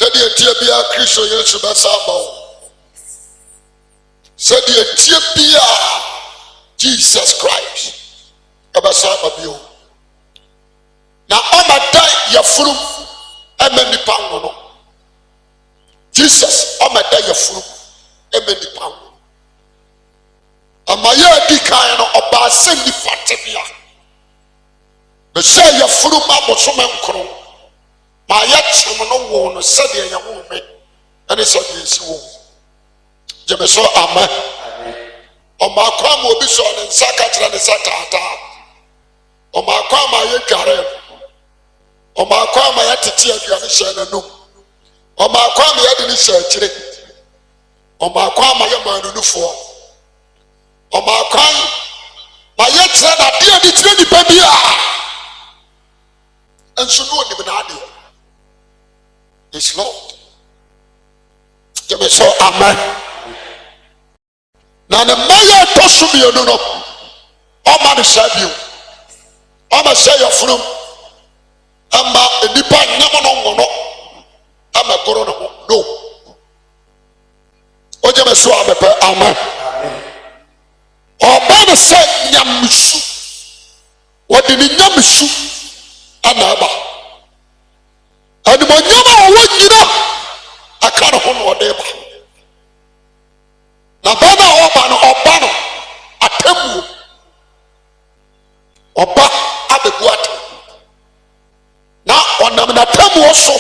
Said ye tia bia Kristo Yesu basamba. Said ye tia bia Jesus Christ. Abasamba bio. Na omada yafuru emeni pango no. Jesus omada yafuru emeni pango. Amaya di kan no oba se ni fatebia. Be say yafuru ma bosome nkro. Ma ya chim no wo no said ye wo me. Ene said ye si wo. Je me so amen. Oma kwa mo obi so ne nsaka kira ne satata. Oma kwa ma ye dware. Oma kwa ma ya tete aduane hye na no. Oma kwa ma ya de ni hye akire. Oma kwa ma ye manunufo. Oma kwa ma ye tire na de ni tire ni pa bia. Enso no ni na ade. It's Lord. Je me so amen. Na ne maye to so bi no no. O ma ne sabiu. O ma say your from. Ama enipa nyamo no ngono. Ama goro no. O je me so amepe amen. O ba ne say nyamsu. O de ni nyamsu ana aba. Ani mo nyama wo nyina aka no ho no de ba. Na bana oba no atemu. Oba abebu atemu. Na onam na temu so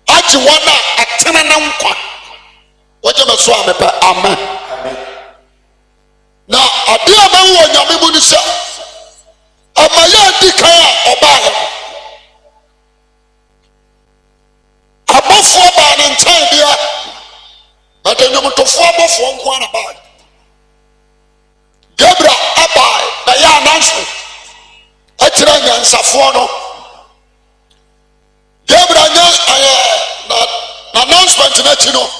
aji wana atena na nkwa oje me so amepa amen. Na ade amawo nyame mu ni sha amaya di kan oba he abofo ba ne ntan bia atenyo mtofo abofo nko na ba Gabriel abai na ya announcement akira nyansafo no Gabriel na announcement na chino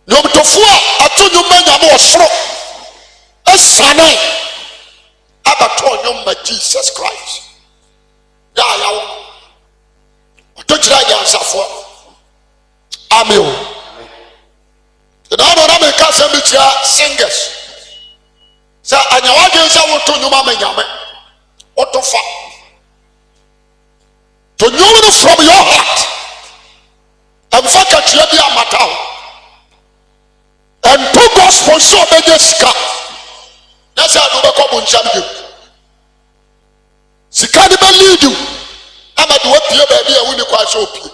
nyomtofo atunyo manya mo osoro esane abato nyom Jesus Christ ya yawo otochira nyansafo amen. Na me ka se bitia singers sa anyawaje sa woto nyuma manyame otofa to nyuma from your heart and faka tia bia mata and to gospel so be sika na sa do be ko buncham de sika de be lead you ama de wapie ba bia woni kwa so opie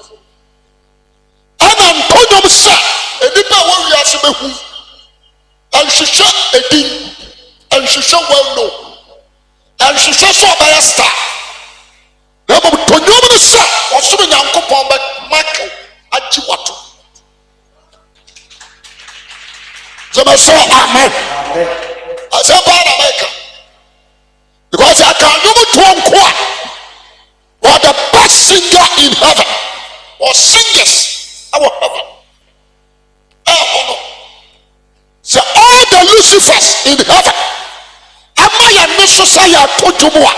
ana ntonyom sa enipa wo wiase behu anhwehwe edin anhwehwe well no anhwehwe so ba star na mo tonyom no sa osoro nyankopon ba makel agi wato zama so amen asaba na maker because I can no to nko or the best singer in heaven or singers our heaven. So all the Lucifers in heaven, ama ya meso say ya tojumoa.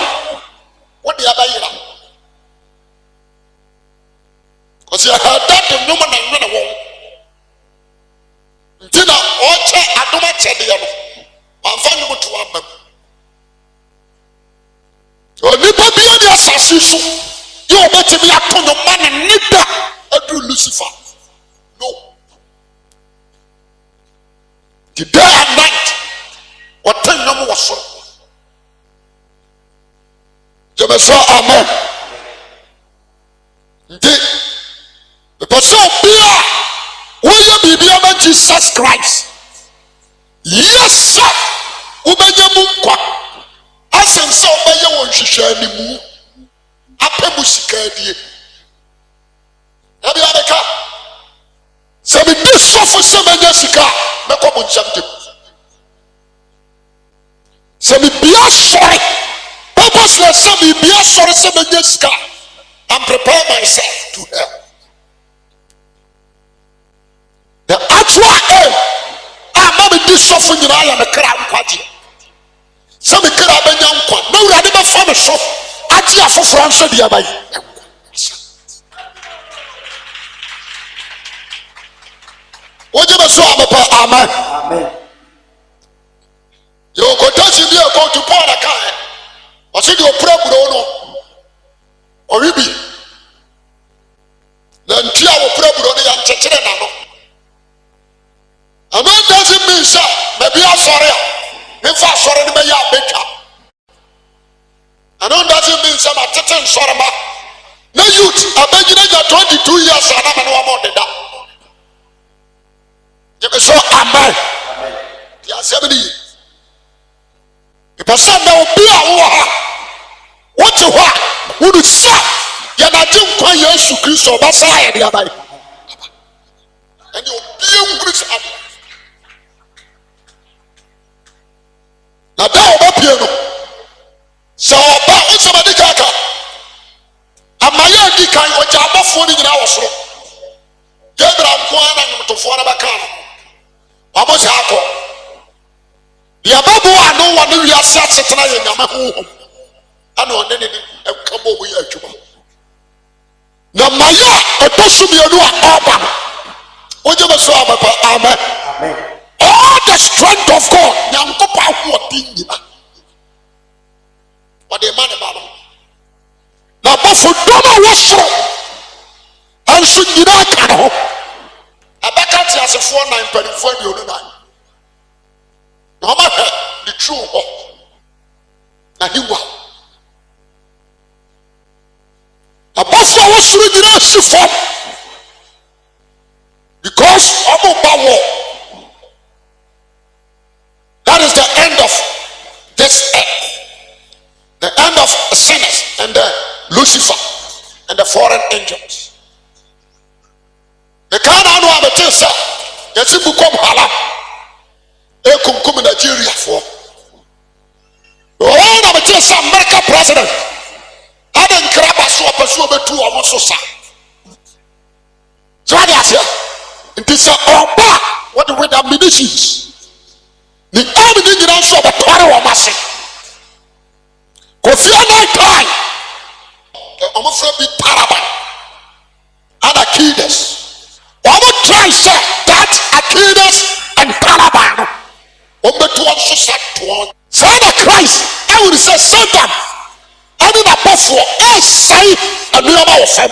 What the other year? Because you heard that the woman and run away. Dina oche adoma chede ya no. Amfa no to am. Onipa bia ni asase so. You obetimi akono man nida adu Lucifer. No. The day and night, what time no was so. Je so amen. The person Bia, we be beyond Jesus Christ. Yes, sir. Ubenyamunkwa. Asense obeye won hwehwe animu. Apemusika die. Abi abeka. Se me dis so for semenya sika. So me be sorry. Purposeless so me be sorry so me just and prepare myself to help. The actual aim I'm not this so you I am a crown party. So me could have been young no rather than from a shop. I for France the abai. Woje be so amapa amen. Amen. Yo quotation bi e ko to Paul aka. O se de opra buro no. O wibi. Na ntia opra buro no ya nchekere na no. Amen doesn't mean so. Maybe I'm sorry. If I'm sorry, maybe I'm better. Amen doesn't mean so. I'm telling sorry, ma. No youth. I beg you, 22 years and I'm no more than that. You can say amen. You are 70. The person that will be a war. What you want? Would you say? You're not doing quite Jesus Christ or Messiah. And you'll be a Christ. Na da oba pie no so oba usomadi kaka amaya di kan oja abofo ni nyina wo soro Gabriel ko ana nyumtofo na baka no amo sha akọ ya babu anu wa no wi ase atetena ye nyama ho ana one ne ekabo bo ya adwuma na maya otosumienu a oba no oje be so abapa amen amen. All the strength of God, Nyankopa huodinina. What the man about now, but for Doma was and should you not can a back as a 49.4 no matter the true hope. Now he was a boss was through the form because of a power. That is the end of this earth. The end of sinners and the Lucifer and the foreign angels. The kind of one that is yes, you become halam. Come in Nigeria for. The one of the American president. I didn't grab a swap and swap to almost so sad. So I say, it is a what the way the munitions. The army didn't answer the power of mercy. Kofi Annan, I'm afraid be Taraban and Achilles. I'm trying to say that Achilles and Taraban. The two also said to one. Son of Christ, I will say Satan. I mean above for I say a new amount of them.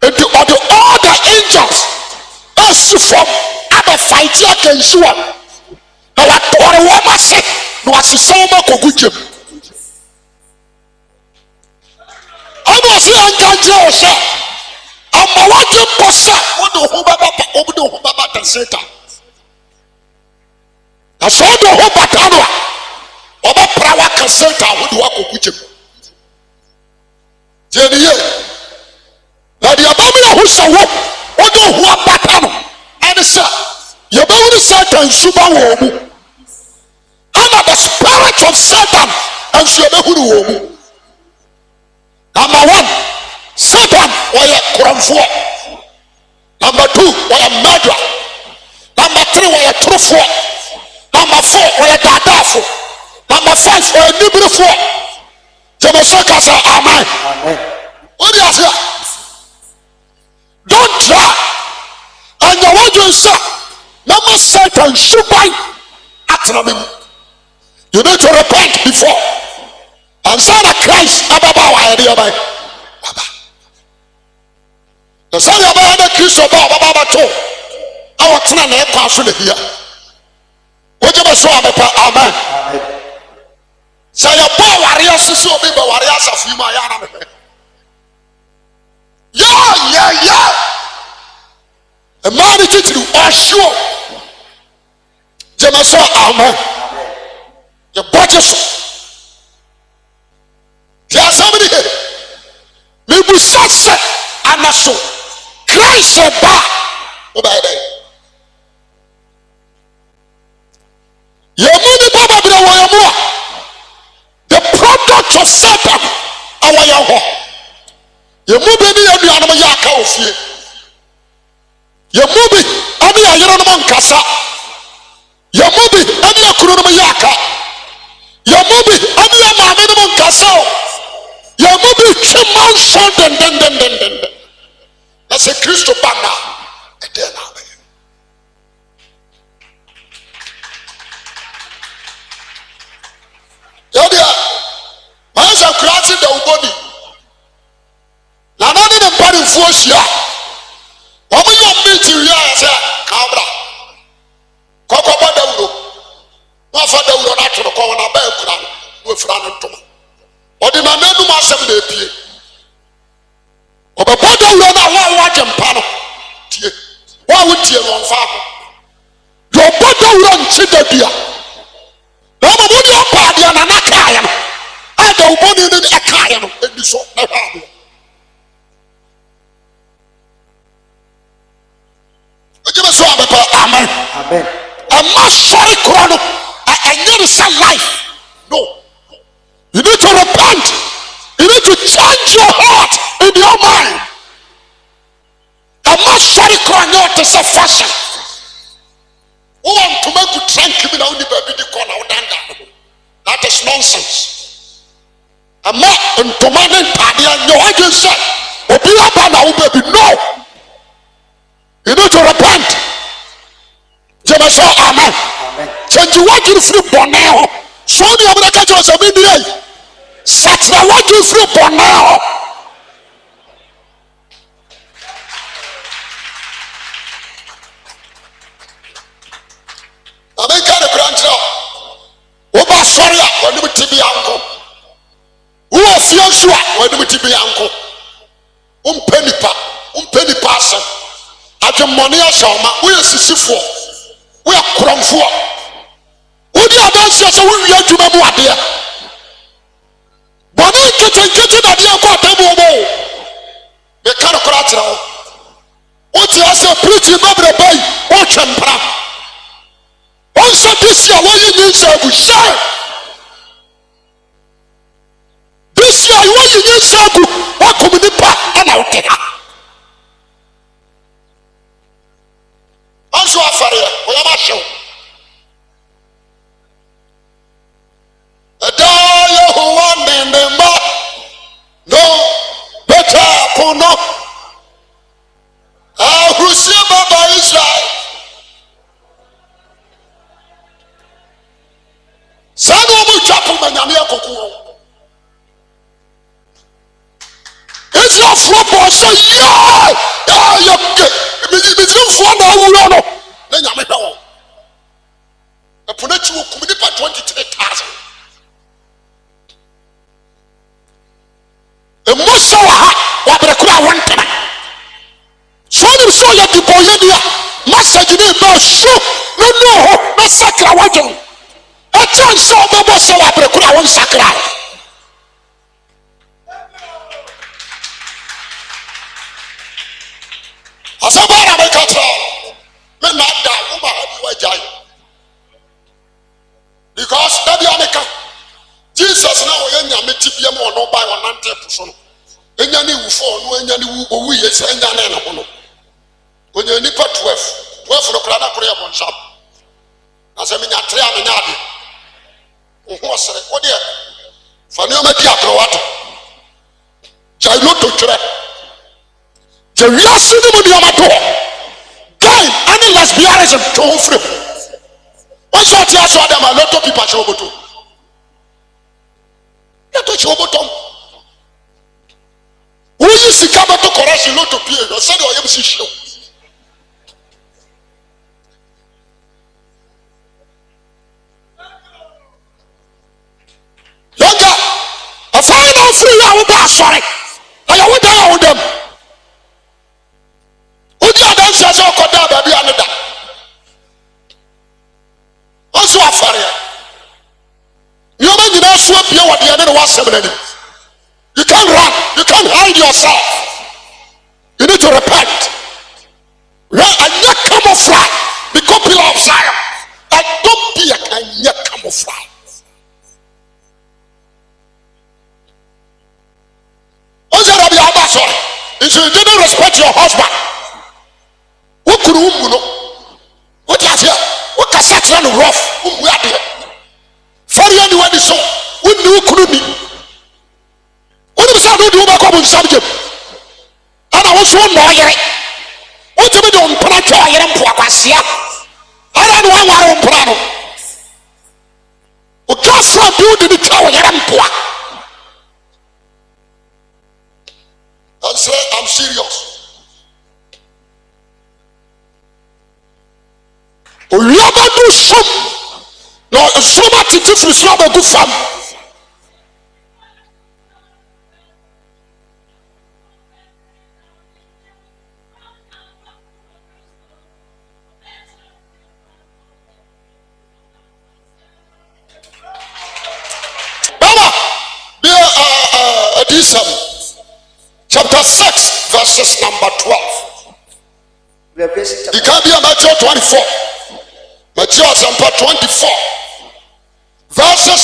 And all the angels also from other fighting against you. Na watore wo mase na wasesa wo makogujem amo se anjaje o se amma waje posa wo do ho baba ta seta na so do ho batano a oba prawa ka seta wo do akogujem jeniye na dia babira ho se wo do ho batano ene se ye be wo Satan suba wo mu. Under the spirit of Satan and Shebehuru. Number one, Satan was a crumfo. Number two, was a murderer. Number three, was a truthful. Number four, was a dadafo. Number five, was a nibrifo. Jemosaka say amen. What do you say? Don't try. And the word you say, number Satan shubai atnamim. You need to repent before. And say that Christ ababa wa eri obai. Baba. The son of the Christ ababa to. Our tena na ekwa so na hia. Woje be so abapa amen. Say your boy warrior sisi obi be warrior asafu ma ya na me. Yeah. A man is to assure. Je me so amen. The budget. There are somebody here. Maybe such and so Christ ba obey them. Your money baba be the the product of Satan our young. Your movie be the animal yaka ofie. Your movie any ayron kasa. Your movie any akuruma yaka. Your movie any amamene kasa. Your movie chimon son den. That's a Christo banga. Israelfoɔ hyia wɔn yɛ ɔmmeeti wie a sɛ kabra kɔkɔbɔ dawuro na afa dawuro no ato no kɔ wɔn aba akura no na wafira no ntoma ɔde n'ananum asɛm na epie ɔbɛbɔ dawuro no a wɔn a wɔagye mpa no tie wɔn a wotie no ɔmfa ho deɛ ɔbɔ dawuro nkye dadua na ɔmo mu deɛ ɔpa adeɛ na n'akaayɛ no a dawubɔni no ɛkaayɛ no edi so na hwɛ adeɛ. Amen. Amen. A man sorry chrono and yet life. No. You need to repent. You need to change your heart in your mind. A man sorry chrono to say fashion. Who want to make you tranquil without the baby corner? That is nonsense. A man and to man party and your agency. Obi abana baby no. You need to repent. Jẹ́mi sọ amen. Change wájú firi bọ̀nẹ́ họ. Sọ́ọ́ni ọ̀bẹ̀rẹ̀ kẹ́kẹ́ ọ̀sẹ̀ mi nìyẹn. Sàtìrà wájú firi bọ̀nẹ́ họ. Àmì nǹkan ní kúrẹ́ nkyẹn o. Wọ́n bá sọ́ọ́rì à wọ́n ní mi ti bí yankó. Wọ́n wọ̀ fíẹ́ nso à wọ́n ní mi ti bí yankó. Wọ́n mpẹ́ nípa asẹ́m. Adwemmɔne ahyɛ ɔma woyɛ sisifoɔ woyɛ korɔmfoɔ wodi adanseɛ sɛ wowie adwuma mu adeɛ bɔne nketenkete na deɛ kɔ ɔda mu ɔmɔ o meka no kora kyerɛ wo wote asɛ pirikyi bɛbrɛba yi wotwe mpra wɔnsɛ desi a wɔyɛ nyinsɛ agu hyɛ desi a wɔyɛ nyinsɛ agu woakom nipa ɛna wote ha nso afare wɔyɛ ma hyew ɛda yehowa ne mma no bɛtwa apono ahurusie baba Israel saa na wɔn twa po ma nyame akoko wɔn Israelfoɔ bɔ sɛ yɛ Misrimfoɔ na awura no na nyame hwɛ wɔn ɛpo n'akyi wɔ kum nipa 23,000 emu sɛ wɔ ha wɔabere koro a wɔntena so onim sɛ ɔyɛ dibɔyɛni a masagye ne ba so no no hɔ na sakra wadwen ɛkyɛn sɛ ɔbɛbɔ sɛ wɔabere koro a wɔnsakra asabara meka kyerɛ me na da woma ha bi wagyae because da bia meka Jesus na wɔyɛ nyame tibia ma ɔno ba ɔnante po so no ɛnya ne wufo ɔno ɛnya ne owu yɛ sɛ ɛnya ne ho no ɔnya nipa 12 no kora na kora yɛ bɔnsam na sɛ menya 3 a menya ade wo ho ɔsere wodeɛ fa nneɔma di akorɔwato gyae loto twerɛ the wiase no mu nneɛma to hɔ gain ane lesbianism to ho firi wɔn sɛ ɔte aso adam a lotto pipa hyɛ wɔbɔtɔ lotto hyɛ wɔbɔtɔ woyi sika bɛtɔ kɔrɛsi lotto pie no sɛdeɛ ɔyɛ si hyew yɔnga afei na ofiri yi a wobɛ asɔre ɛyɛ wodan a wodam wodi adanseɛ sɛ ɔkɔda baabi a ne da ɔnso afareɛ nneɔma nyinaa so abie wɔ deɛ ne ne woasɛm no anim you can't run you can't hide yourself you need to repent anyɛ camouflage become pillar of Zion and don't be a anyɛ camouflage ɔnsɛ dabi aba sɔre if you didn't respect your husband wokuru wo mu no wote aseɛ wokasa kyerɛ no rough wommu adeɛ fɔreɛ ne wadi so wonni wo kunu ni wonim sɛ wode wobɛkɔ bo nsam gyem ana wo so wonnɔ ɔyere wotumi de wo mpena twɛ ɔyere mpoakwasea ara ne woanware wo mpena no wo girlfriend bi wode ne twa wo yere mpoa I'm serious. nsoroma tete firi soro abɛgu fam. Chapter 6 verses number 12. You can't be a Matthew 24. Matthew 24 verses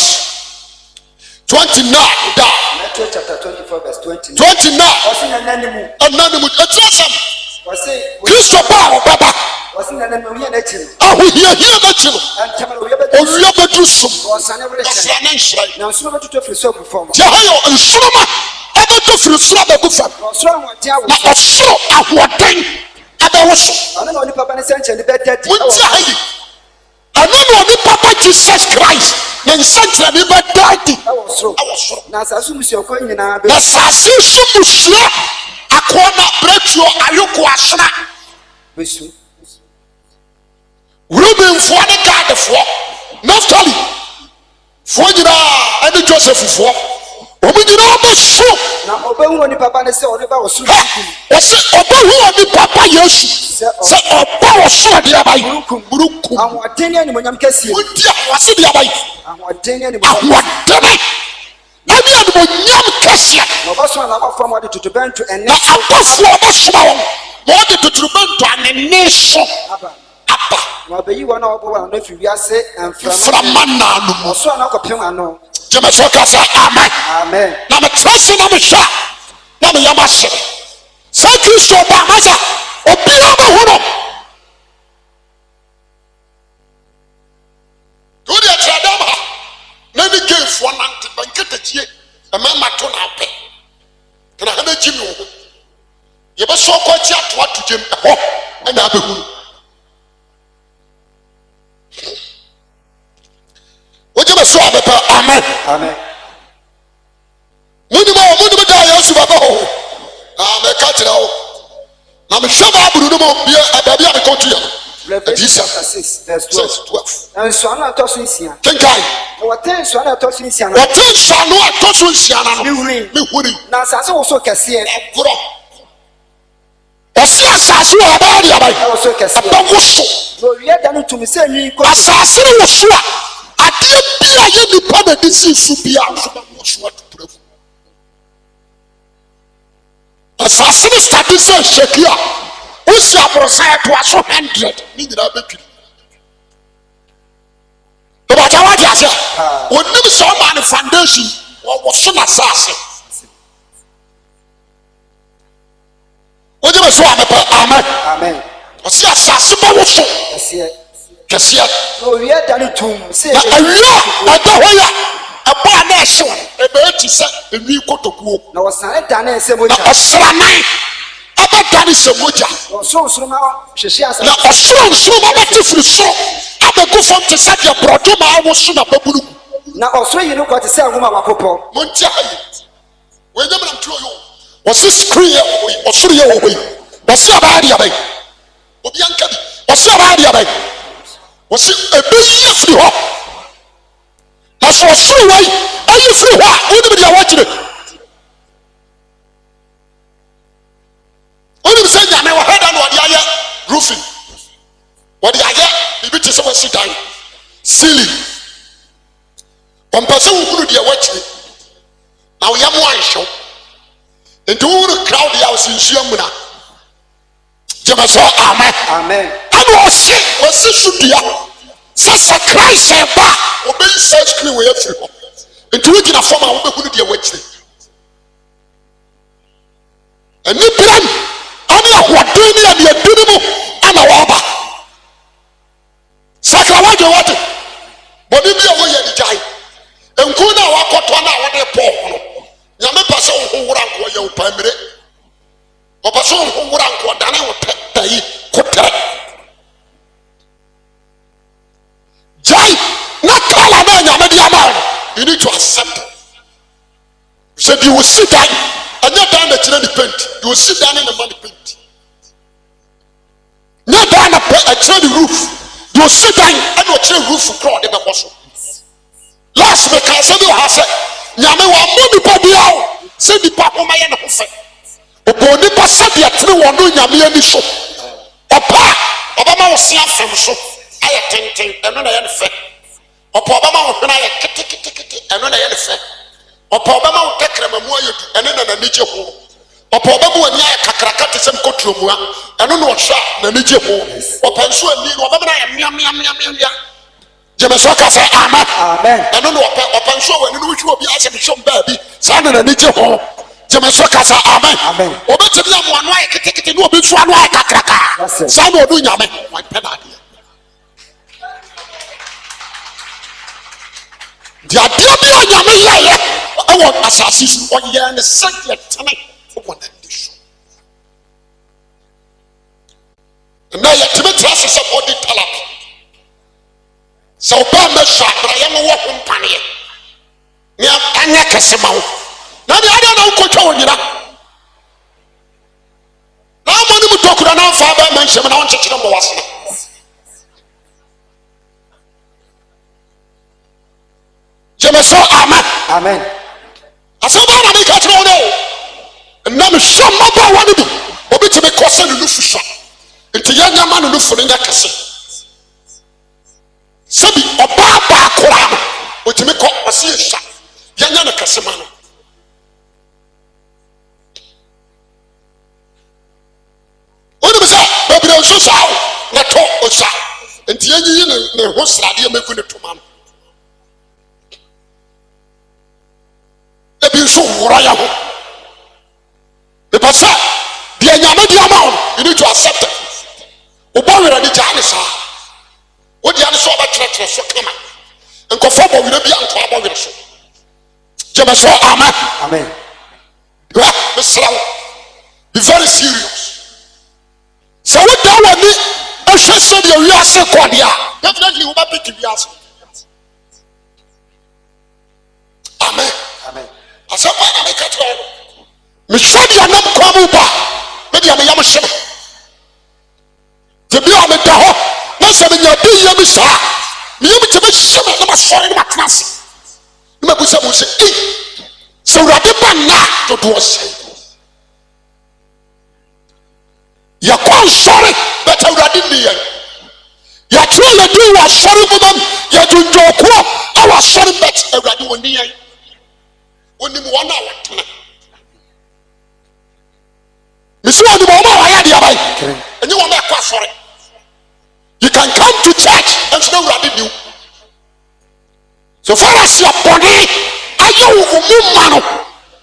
29 down. Matthew chapter 24 verse 29. 29. Christo Bao Baba. Oh, here Nachino. Oh, you have a drusum. Now, so much to free soap from Jahayo and Soma. I got to free slab a good fun. Not a so of what thing. I don't know the Papa and the bed. I don't know the Papa Jesus Christ. Then sent a river dirty. I was so. Now, as soon as you're going in a assassin, a corner break your Ayoko Asana. Ruben for the guard for Naphtali. For you and Joseph for. Obi you know so. Now, obey when Papa and say, or was so. Say, obey the Papa Yoshi. Say, or so the Abai. Buruku. I'm what 10 years when I'm guessing. What's the Abai? I'm what 10 years. What 10 years? Yam Kessia. No, that's one I'm from what to bend to and now I'm just for the small. What did to bend to an nation? Apa. No, but you want to if you say and from Manano. Also, I'm not a no. Jamasoka say amen. Amen. Now I'm trusting on the shot. Now I'm Yamasa. Say Christo Bamaza. Opila Huno. Do the Tradama. Many games one anti bankete. A man maton happy. Can I have a Jimmy? You must so quite chat what to Jim and Abu. What you must swap about? Amen. Amen. Mudu Yasu Babo. I'm a cat now. I'm a Shaba Bruno, a baby of the country. Revelation chapter 6 verse 12. And so I'm not tossing here. What things are not tossing here? What things are not tossing here? Now, Sasso also can see it. Assassin about it. Also can see. So we are done to me say, Assassin was sure. I didn't be a young public disease to be out of what to prove. Assassin started saying, Shekia. Who's your process to us 100? Neither I bet you. But what I say, when you saw my foundation, what was soon assassin? What you saw, amen. Amen. What's your assassin? Cassia. So we are done to say, a bar nation, a bird to say, a new coat of wool. No, I done a same That is a moja. So now she has now a strong so I will go from to set your product. I was soon a bubble. Now, Australia, you know what to say, woman, Montia. When you to you was this screen or 3 year away. Was your body away? Was your body away? Was it a big free hop? That's all free way. Are you free? What are watching it? When you say that, I heard on what you roofing. What you are, you just over sit down. Silly. One person who could be watching. Now we have one show. And to all the crowd, the house in Shiamuna. Jamaso, amen. Amen. I was sick, was should be up. Such a Christ and back, obey such clean way everyone. And to look in a form of who be watching. And you plan. What do you mean? You're beautiful. I'm a wabba. Sacramento, what? But if you're going to die, and go now, I got 1 hour. They're poor. You're not person who would rank your primary. Or person who would rank what Dana would pay. Jai, not call a man, you're a man. You need to accept it. You said you will sit down, and you're down the children paint. You will sit down in the money paint. Not down a cherry roof. You sit down and watch a roof for crowd in the muscle. last me ka se bi ha se nyame wa mo nipa bia o se nipa ho ma ye ne ho fe obo nipa se de tere wo no nyame ani so opa obama wo se afem so aye tenten eno na ye ne fe opa obama wo hena ye kete eno na ye ne fe opa obama wo tekrama mu ayedu eno na nani je ho opa obama wo nya kakraka te sem kotromua eno na wo hwa na nani je ho opa nso ani no obama na ye mia Jemeso ka say amen. Amen. Eno no open so wani no hwi obi ase bishom baabi sa na ni je ho. Jemeso ka say amen. Amen. Obetimi am anu ay kete no obi so anu ay kakraka. Sa na odu nyame. Why penade. Dia bi nyame yeye. E wo asasi so oye ne sege tene wo na ndi so. Na ye tibeti asese body talent. So Obama shot, but I am a walk company. Near Anya Casimao. Now the other no control you. Now money we talk to now father mention and I want to know what's Jemeso amen. Amen. I said I make it no. And now some mother want to do. Obi to make question the look shot. Into young man look for the next. Sabi oba ba akora no otimi ko ose ehwa yanya na kasema no onu bisa babira osu sawo na to osa enti yanyi ne ho srade meku ne toma no ebi nso wora ya ho the pastor dia nyame dia ma on you need to accept it obo wera ni jani sa what the answer about church so come and conform with be and come about so Jemeso amen. Amen. Be very serious. So what that one me I said you are so cordia definitely will be to be asked. Amen. Amen. I said I make it all me should you not come over maybe I am shame to be on the door. Once I'm in your day, you miss her. You be to be some of them sorry in my class. You may be some who say, so Radipa na to do us. You're quite sorry, but I already knew you. You're trying to do a sorry woman, you're doing your poor. I was sorry, but I already won the end. Only 1 hour. Miss One, the moment I had the other, and you want to make sorry. You can come to church and still run you. So far as your body, are you woman?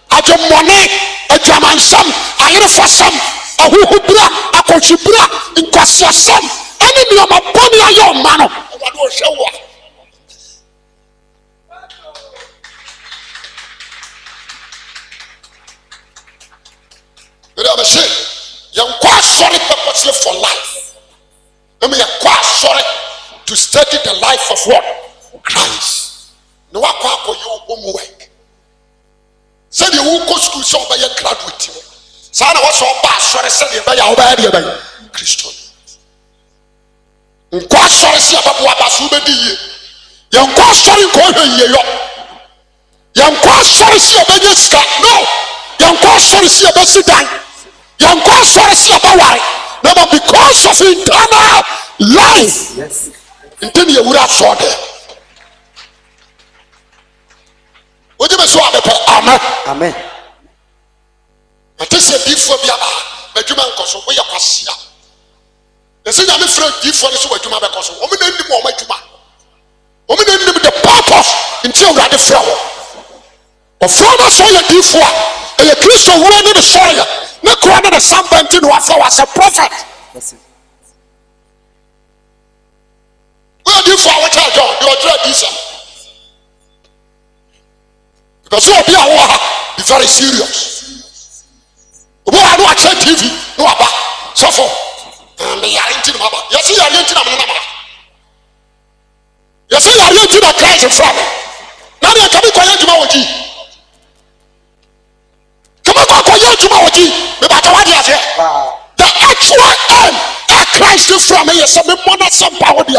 Are you money? Are you man some? Are you for some? Are who bra? Are you bra? In question some? Any of my body are your man? What will show what? But I'm saying, you're quite sorry purposely for life. I mean, you're quite sorry to study the life of what? Christ. No, I can't call you homework. Say you will go to school, so by your graduate. Sana was so bad, sorry, said you by your Christian. Quite sorry, see about what was Ubedi. Young quite sorry, call you. Young quite sorry, see about your scat. No, young quite sorry, see about Sudan. Young quite sorry, see about why. No, but because of internal life, yes. Until you would have saw there. What you saw the amen. Amen. I just said before the other, but you man cause we are passia. The same I'm afraid before this way to my cause. Woman in the moment to man. Woman in the purpose until that the flower. Of father saw your before, and your Christian woman in the soil. No crown of the something to know as a prophet. Where do you follow child John? You are dread this. Because you be very serious. Who are not TV? No about suffer. And they are into the mother. Yes, you are into the mother. Yes, you are into the Christ in front. Now you are coming to my the actual end are Christ from me. Some power the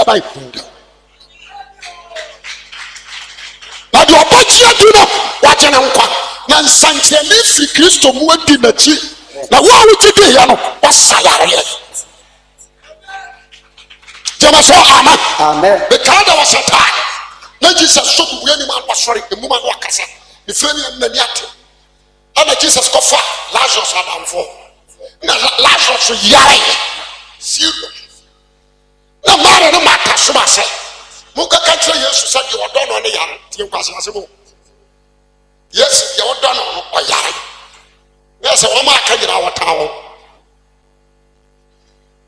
di no wagye ne nkwa na nsankyerɛnne firi kristo mu adi n'akyi na wo a wogye di ya no wasa yareɛ gyama so amen because there was a time na Jesus so bubu anim an wasɔre emum an wakasa ne fira ne nani ate ana Jesus kɔfa Lazarus adamfo na Lazarus yare serious na Mary ne Martha so ba sɛ mo ka ka kyerɛ Yesu sɛ de wɔdɔ no ne yare tie nkwase ase mo Yesu de wɔdɔ no ɔyare na sɛ wɔn aka nyina wɔtan wo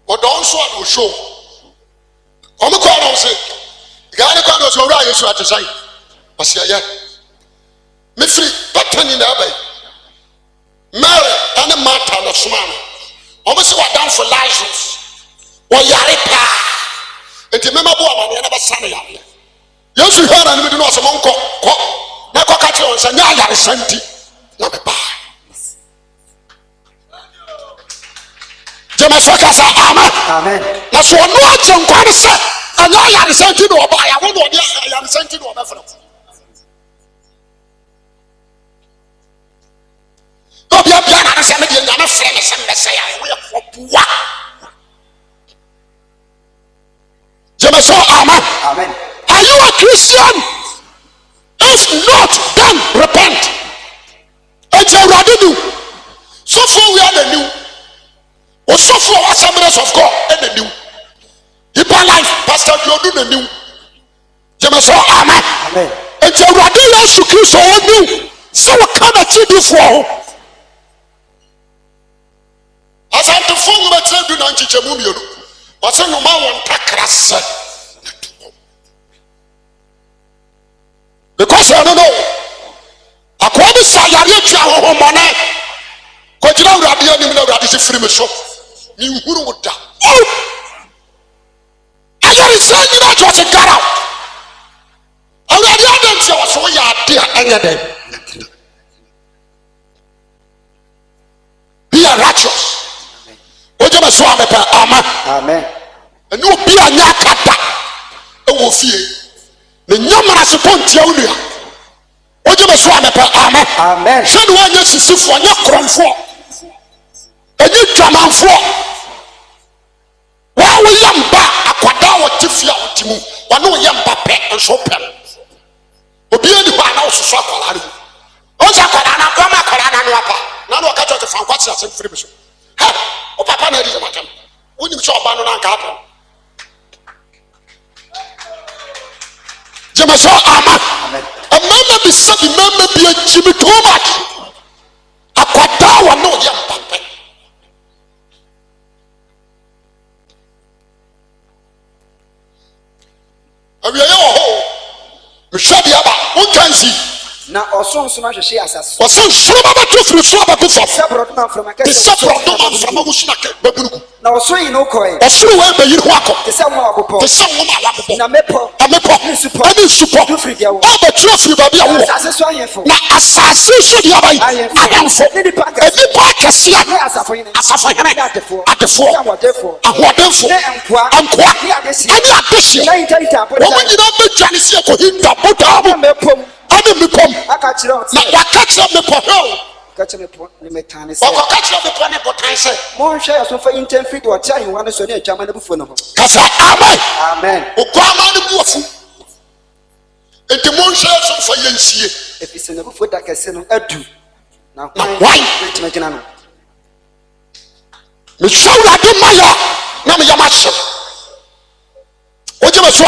wɔdɔ nso a no show wɔn kɔ na wɔsɛ gane kɔ na wɔsɛ ɔwura Yesu ate sɛ ɔsɛ ɛyɛ mefiri Bethany na abai Mary and Martha na soma no wɔn sɛ wɔdanfo Lazarus wɔyare paa enti mema bo amane na bɛsa no yare Yesu hwɛ na ne bi no ɔsɛ mo nkɔ kɔ na kɔ ka kyerɛ wɔn sɛ nya yare santi na me ba jama so ka sa amen na so no agye nkwa ne sɛ anya yare santi no ɔba ya wo no ɔde yare santi no ɔbɛfrɛ obia bia na sɛ me de nyame frɛ me sɛ mbɛsɛ yare wo yɛ kɔboa jama so amen are you a Christian? If not, then repent. It's a radical. So far we are the new. Or so far Assemblies of God and the new. Deeper life, Pastor Jodu the new. Jemaso amen. It's a radical success so new. So what can I do for? As I'm to phone my trade do not teach a movie. What's a no man takras? Because I don't know. According to Sayari, Money, Kojina Radia, Nimina free me shop. You would die. Oh, I already said you know what a got out. Already I didn't say what's what you are dear any day. Be a righteous. Ojama Swami, amen. And you be a Yakata. It will fear. The nyamara se pontia unua oje be so amepa amen hwe no anya sisifo anya kromfo enyi twamanfo wa wo yamba akwada wo tifia otimu wa no yamba pe enso pe obi ani ba na osusu akwala ru o sa akwala na ko ma akwala na no apa na no ka choche fan kwati asem firi bi so ha o papa na edi matam woni mi so oba no na nka apa Jemaso amen. Amama bi sabi mama bi ajimi too much. Akwada wa no yamba. Awiye ho. Mhwadi aba, wontansi. Na osonso na hwehwe asase. Osonso ba ba tofiri so ba befo. Sabrodo man from akase. Sabrodo man from agusuna ke babunuku. Na oso yi no koe. Osoro we be yiri ho akọ. Tese wo agopo. Tese wo ma agopo. Na mepo. Amepo. Ani supo. Tofiri dia wo. Oba tofiri ba bia wo. Asase so ayefo. Na asase so dia ba yi. Ayefo. Ni pa kase ya. Asafo hene. Asafo hene. Adefo. Ahodefo. Ahodefo. Enkoa. Enkoa. Ani adehye. Na intenta po. Wo nyina bedwane se ko hinta botaabo. Mepo. Ade me pom akachira ot na wakachira me pom akachira me pom ni metane se wakachira me pom ne botan se mo hwe yaso fa intent fit wo cha hinwa ne so ne atwama ne bufo no ho kasa amen ogwama ne buafu enti mo hwe yaso fa yansie efise ne bufo da kase no adu na kwan betimagina no me shawra de maya na me yamache oje me so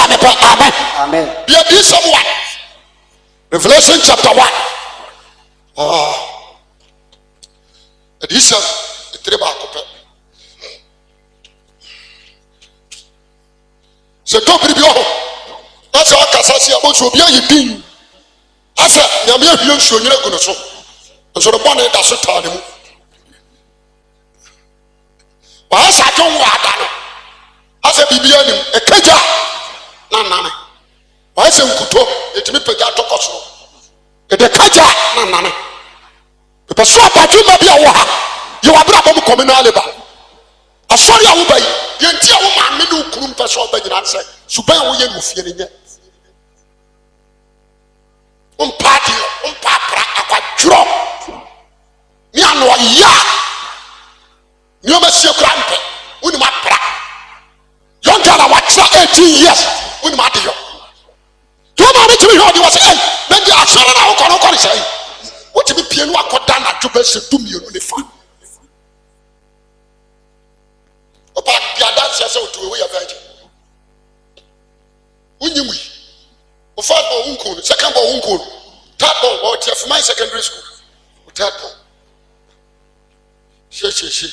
amen bia bi someone Revelation chapter 1. Edition Treba Cope. The top review. That's our Cassassia, which will be a thing. As a Yamia show you going to show. And so the bonnet does not tell him. But as I don't want as a BBN, a Kaja, Nana. Why say Kuto, it me pega to Cosmo? The Kaja, Nana. The person about you may be a waha. You are Brabham communal. I saw you obey. The entire woman, Minu Krum Person by the answer. Suban, we are feeling it. Party, ya nneɛma sie kura mpɛ wonim apra yɔnka na wakyerɛ 18 years wonim adeyɔ tuma ne tumi hwɛ ɔde wɔ sɛ ei mɛde asɔre na wokɔ no kɔre sɛ wotumi pie no akɔda nadwo bɛsɛ dumienu ne fa ɔpa biadanseɛ sɛ wotuwe woyɛ virgin wonyim yi wo first born wo nko no second born wo nko no third born wɔte afomai secondary school wo third born hyehyehye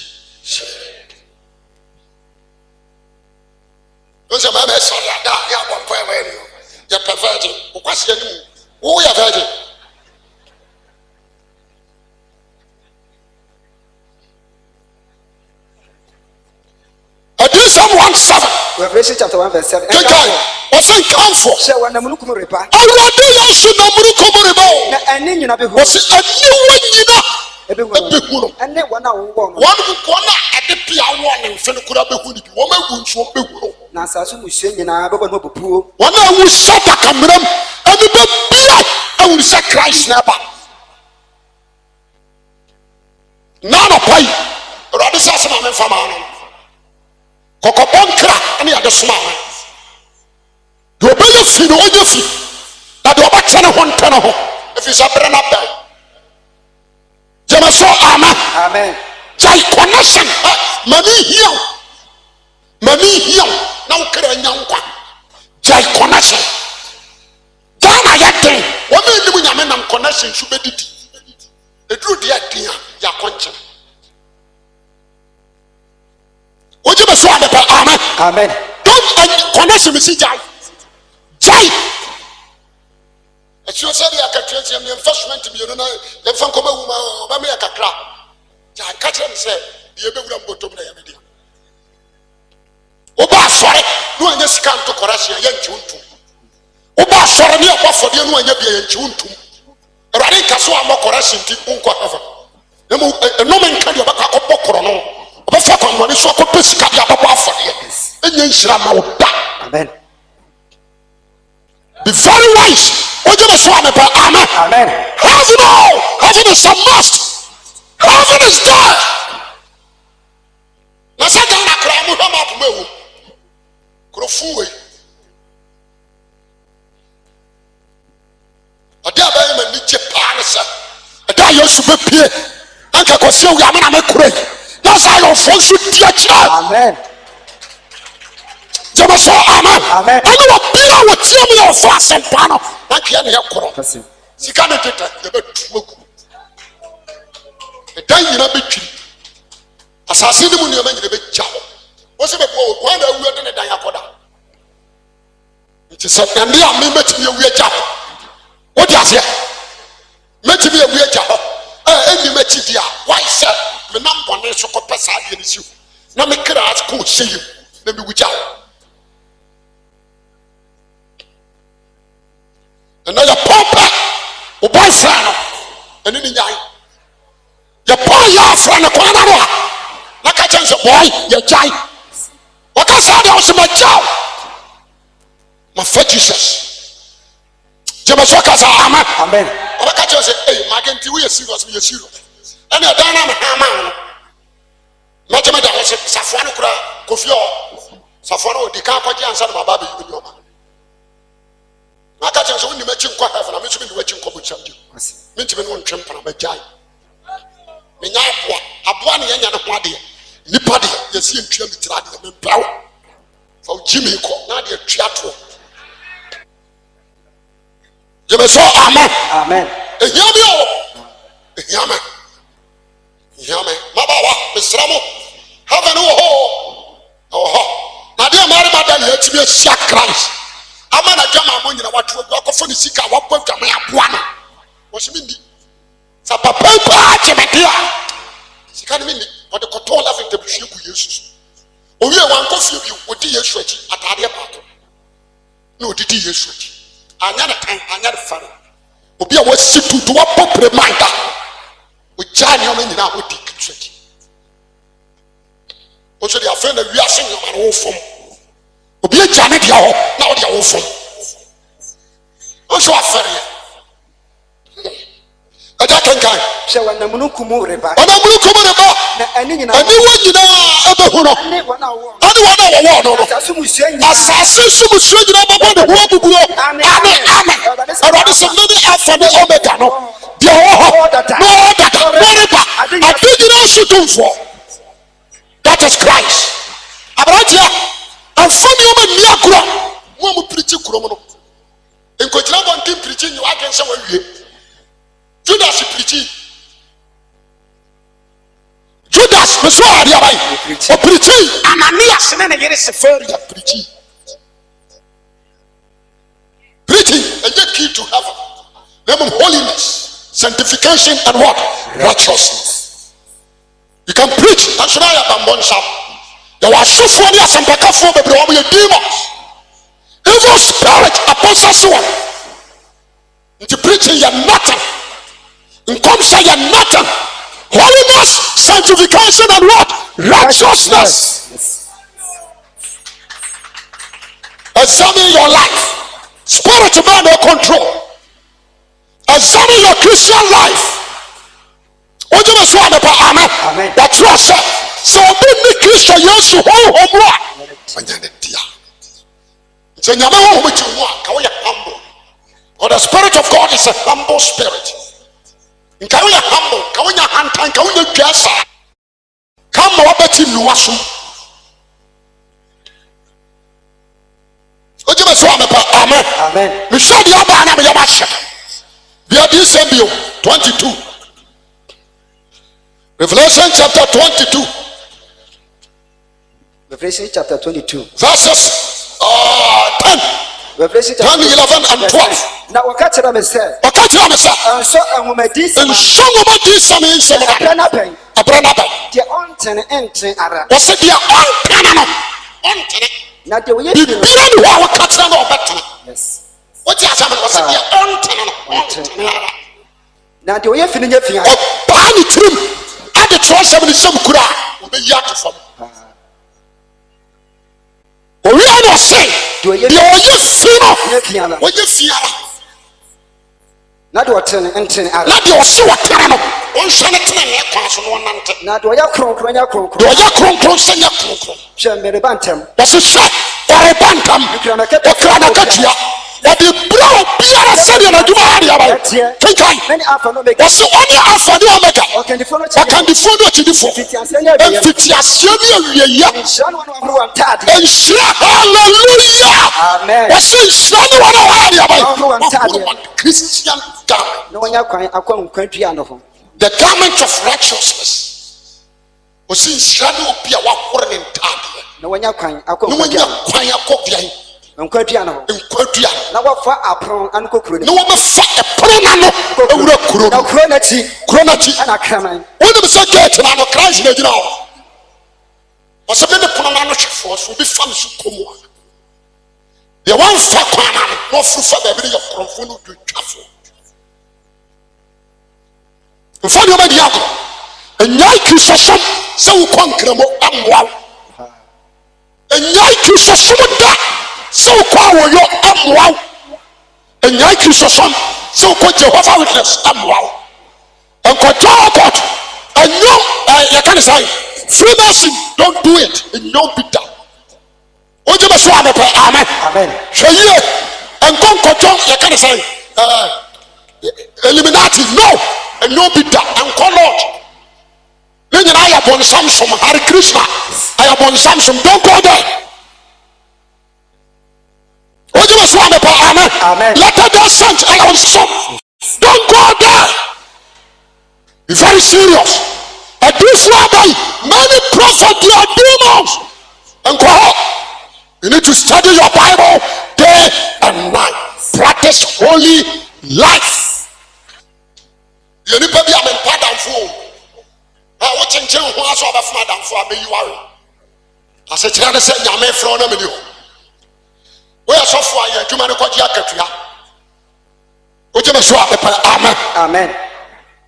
sɛ mama ɛsɔre ada yɛ abɔ mpa ɛma ɛne yɛpɛ virgin wokwaseɛ no mu woyɛ virgin Adisam 1:7 Revelation chapter 1 verse 7 ɔsɛ nkamfo sɛ wɔnamunukum repa awurade yɛsu namunukum reba o na ɛne nyina bɛhu ɔsɛ aniwa nyina ɛbɛhu no ɛne wɔn a wɔwɔ no wɔn a ɛde pia wɔ ne mfe no kora bɛhu no bi wɔn agu nsuo bɛhu no na asase mu sua nyinaa bɛbɔ no abupuo wɔn a awu sadaka mmeram ɛne bɛbia awuru sɛ Christ na ɛba na anɔpa yi awurade sɛ asɛm a memfa maa no kɔkɔbɔ nkra ɛne yɛde soma ama deɛ ɔbɛyɛ fi no ɔnyɛ fi na deɛ ɔbɛkyɛ ne ho ntɛ no ho ɛfiri sɛ berɛ no abɛn gyeme so amen gyae connection mane hiaw na wo kra anya nkwa gyae connection ghana yɛden wɔma anim nyame nam connection so bɛdidi ɛduru deɛ aden a yɛakɔnkyene wogye bɛ so amepɛ amen don't connection mesi gyae ɛkyerɛ sɛ deɛ akatua sɛ yɛmfa somant mmienu na yɛmfa nkɔma wu ma ɔbɛma yɛ kakra gyae ka kyerɛ me sɛ deɛ yɛbɛwura mbɔtɔm na yɛmedea woba asɔre na wanyɛ sika nto kɔrɛhyea yɛnkye wo ntom woba asɔre ne yɛkɔ afɔdeɛ na wanyɛ bia yɛnkye wo ntom awurade nka so ammɔ kɔrɛhye nti wonkɔ heaven na mu ɛnome nka deɛ ɔbɛkɔ akɔbɔ korɔ no ɔbɛfa kwanwɔne so akɔpɛ sika de abɛbɔ afɔdeɛ ɛnyɛ nhyira ma wo da amen be very wise wogye me so amepɛ amen heaven is a must heaven is there na sɛ ghana koraa mohwɛ ma apoma ɛwom kurɔfo wei ɔde a bɛyɛ ma nigye paa ne sɛ ɛda a Yesu bɛpie anka kɔsi awi amena mekora yi na sɛ ayɔfoɔ nso di akyerɛ amen gyeme so amen ɛne wɔbia a wɔtia mu yɛ ɔfa asɛmpa no na nkea ne yɛkorɔ sika ne teta yɛbɛtu agu ɛdan nyina bɛtwiri asase ne mu nneɛma nyina bɛgya hɔ wo sɛ bɛboa wɔn na awua de ne dan akɔda nti sɛ ɛne a me mɛtumi awu agya hɔ wode aseɛ mɛtumi awu agya hɔ ɛnim akyidi a wae sɛ menam bɔne so kɔpɛ saa adeɛ no si ho na mekra kɔ hyɛ yim na mewu gya hɔ ɛnɛ yɛpɔn pɛ wo boyfriend no ɛne ne nyae yɛpɔn yɛ afra ne kwana no a na ka kyɛn sɛ boy yɛgyae wɔka saa deɛ wo so magyaw mafa Jesus gyeme so ka sɛ amen ɔbɛka kyerɛ sɛ ei magenti woyɛ serious meyɛ serious ɛne ɛdan na mehama wo no mɛgyeme da wo sɛ safoa no koraa kɔfie ɔ safoa no ɔdi ka akɔgye ansa no maba bɛyi bɛni ɔma aka kyerɛ sɛ wonim akyi nkɔ heaven a me nso menim akyi nkɔ bɔkyam gye mentimi ne wo ntwe mpana magyae menya aboa ne yɛnya ne ho adeɛ nnipa deɛ yɛsi yɛntua metira adeɛ mempɛ wo fa wogyi me kɔ na adeɛ tua toɔ gyeme so amen ɛhia me ɔ ɛhia me mabawa mesrɛ mo heaven wɔ hɔ ɛwɔ hɔ na adeɛ maare mada ne yɛatumi ahyia Christ ama na dwama mo nyina wato agu akɔfo ne sika wabɔ dwama aboa no wɔhyɛ mendi sɛ papa paa kyemede a sika no mendi wɔde kɔtɔɔ lafe ntabuhwie gu Yesu so owie wankɔ fie bio wɔdi Yesu akyi ataadeɛ baako na ɔdidi Yesu akyi anya ne tan anya ne fare obi a wasi tutu wabɔ pere manda ɔgyaa nneɔma nyinaa wɔdi Kristo akyi ɔso de afei na wiase nneɔma no wo fam obi agya ne deɛ hɔ na wode awo fam ɔnso afɛreɛ agya kenkan Shawa na munukumu reba. Ona munukumu reba. Na ani nyina. Ani wanyina ebe ho no. Ani wana wo. Ani wana wo no. Asase musuo nyina. Asase musuo nyina baba de ho bubuo. Amen. Awurade se mene alpha ne omega no. Dia ho. No data. No reba. Adigina sutumfo. That is Christ. Abratia. Afani o ma nia kura. Mo mu preach kuro mo no. Enkogyina bon tim preach nyi wa gen se wa wie. Judas preaching. Judas was what they are preaching. Ananias and then Sapphira preaching. Preaching and the key to heaven. Name of holiness, sanctification, and what? Righteousness. You can preach. That's why I am born some. There were so funny as some pacafo, but there were demons. Evil spirit opposed one. Into preaching, you're nothing. In come say you're nothing. Holiness, sanctification, and what? Righteousness. Examine your life. Spirit of man no control. Examine your Christian life. What you must want about amen. That's what I said. So be Christian, yes, you so humble. Or the Spirit of God is a humble spirit. Can we humble? Can we hand time? Can we dress? Come on, bet you Luasu. Amen. Amen. We saw the other name of Yabasha. We are this MBO 22. Revelation chapter 22. Revelation chapter 22. Verses 10. Revelation 10, 11, and 12. Now, what catch them say? What catch them say? And so, and woman, this and so woman, this means a branabe. The onten entering Ara. Was it the on? Now, the way you catch them or better. Yes. What you have was the on? Now, the way you finish your finger. Oh, Bani Trim. At the choice of the some kura will be yard from. We are not saying, do you fear? What you fear? Not what entering Ara. Not your so what Tarano. One Shannon and Castle one month. Now, do you croak when you croak? Do you croak? Send your croak. Shall be a bantam. That's a shot or a bantam. You can get a cranacatia. That the bro, Pierre said, and I do about it. Think I. Many alpha no make us only alpha no omega. Or can the follow to the full. And Fitias, and share hallelujah. Amen. Was it Christian garment? No one can The garment of righteousness was in shadow of Pia Wakoran and Tabia. No one can Nkwaduano. Na wafa apron anko kuro. Na wafa apron ano ewura kuro. Na kuro na chi. Kuro na chi. Ana kraman. Wọ́n mi sẹ́ gẹ̀ẹ́tì náà no Christ na gyina hɔ. Ọ̀sẹ̀ bí ne pono náà no hwẹ̀fọ́ so obi fa mi so kọ́ mu a. Deɛ wɔn fa kwan na no na ɔfuru fa baabi ne yɛ korɔmfo no do twafo. Nfa deɛ ɔbɛ di agorɔ. Enyaa kristosom sɛ wokɔ nkramo amoa. Enyaa kristosom da. So call your wow and Yankee son so called Jehovah Witness wow and control God and no you can say Freemason don't do it and no be done. What you must want to pray amen so you and come control you can say Illuminati no and no be done and call Lord then I have on Samsung Hare Krishna I have on Samsung don't go there. Amen. Let the sent alone stop. Don't go there. Be very serious. At this level, many prophets they are demons. And go on. You need to study your Bible day and night. Practice holy life. You need to be a man pardon for. I watch and tell who has over from Madam for me you are. I said, "Tell us that you may throw them in you." We are so far here. You man ko dia katua. O je me so apepa. Amen. Amen.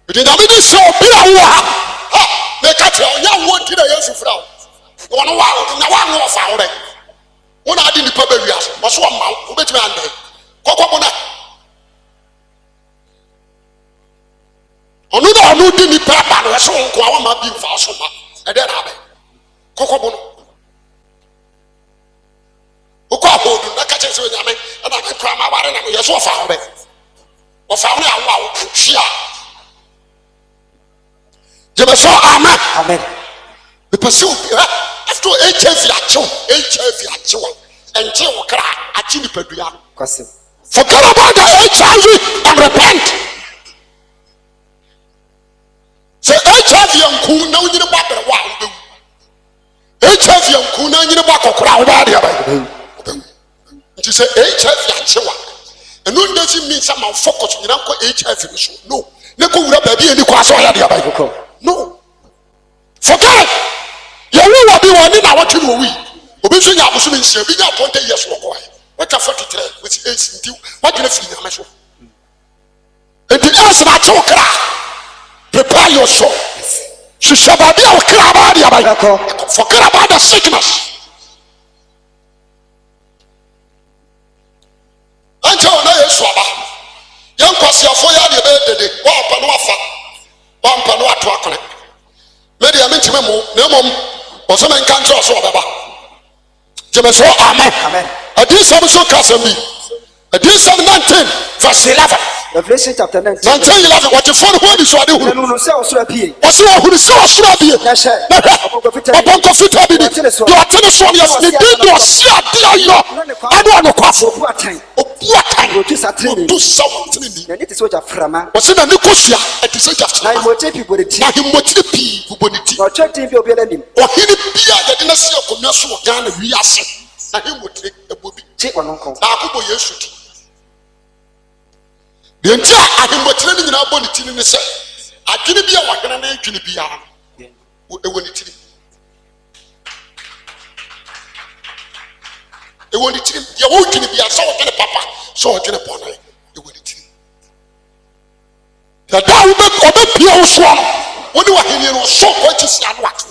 We dey na me so bi awo ha. Ha, me ka tell onya wo ti na Yesu fra. Won wa na wa no fa wo be. Won adi nipa ba wiase. Mo so ma wo betimi ande. Kokko mo na. Onu na onu di so nko a wama bi mfa so ma ede na abe kokobo no ukọ ahodu na ka chese onyame na ka kra ma ware na no yeso fa ho be ofa ho ya wo a wo hia jebe so amen amen the person after HIV achewa enche wo kra achi ni padua kwase forget about the HIV and repent. Say HIV yanku na unyine ba bere wa obewu. HIV yanku na unyine ba kokora wo ba de abai. Nti say HIV achewa. Enu ndezi mean say man focus nyina ko HIV no so. No. Ne ko wura ba bi eni ko aso ya de abai. No. Forget. Ye wi wa bi woni na wotwe no wi. Obi so nya aboso nsia bi nya 20 years wo ko. What a 43 with AIDS into what you feel in the and the answer that you cry. Prepare your soul. She shall be our cry. Forget about the sickness. Until now, you swallow. Young Passia for your day, one panoa, one panoa to a connect. Maybe I mean to no mom, or some encounter or so. Jemeso, amen. This episode can be. This 19 verse 11. Revelation chapter 19. 19:11. What you follow what is what you do? No say osura pie. Osi wa huni say osura pie. Na she. Obon ko fita bi ni. You are telling us yes. The day you see a dear yo. Anu anu kwafo. Obu atan. Do something. Na niti soja frama. Osi na ni kosia. Eti soja frama. Na mote people the na himotire pi buboniti. Na church bi obi elanim. Ohini bia ya de na se akonwa so Ghana wi ase. Na himotire ebobi. Che ononko. Na akubo Yesu ti. The entire ahimotire ni nyina boniti ni se. Adwene bia wahena na adwene bia. Ewonitire. Ewonitire. Ya wo dwene bia so odwene papa, so odwene pona. Ewonitire. Ya da obe pia wo so no. Woni wahene no so ko tisi anu atu.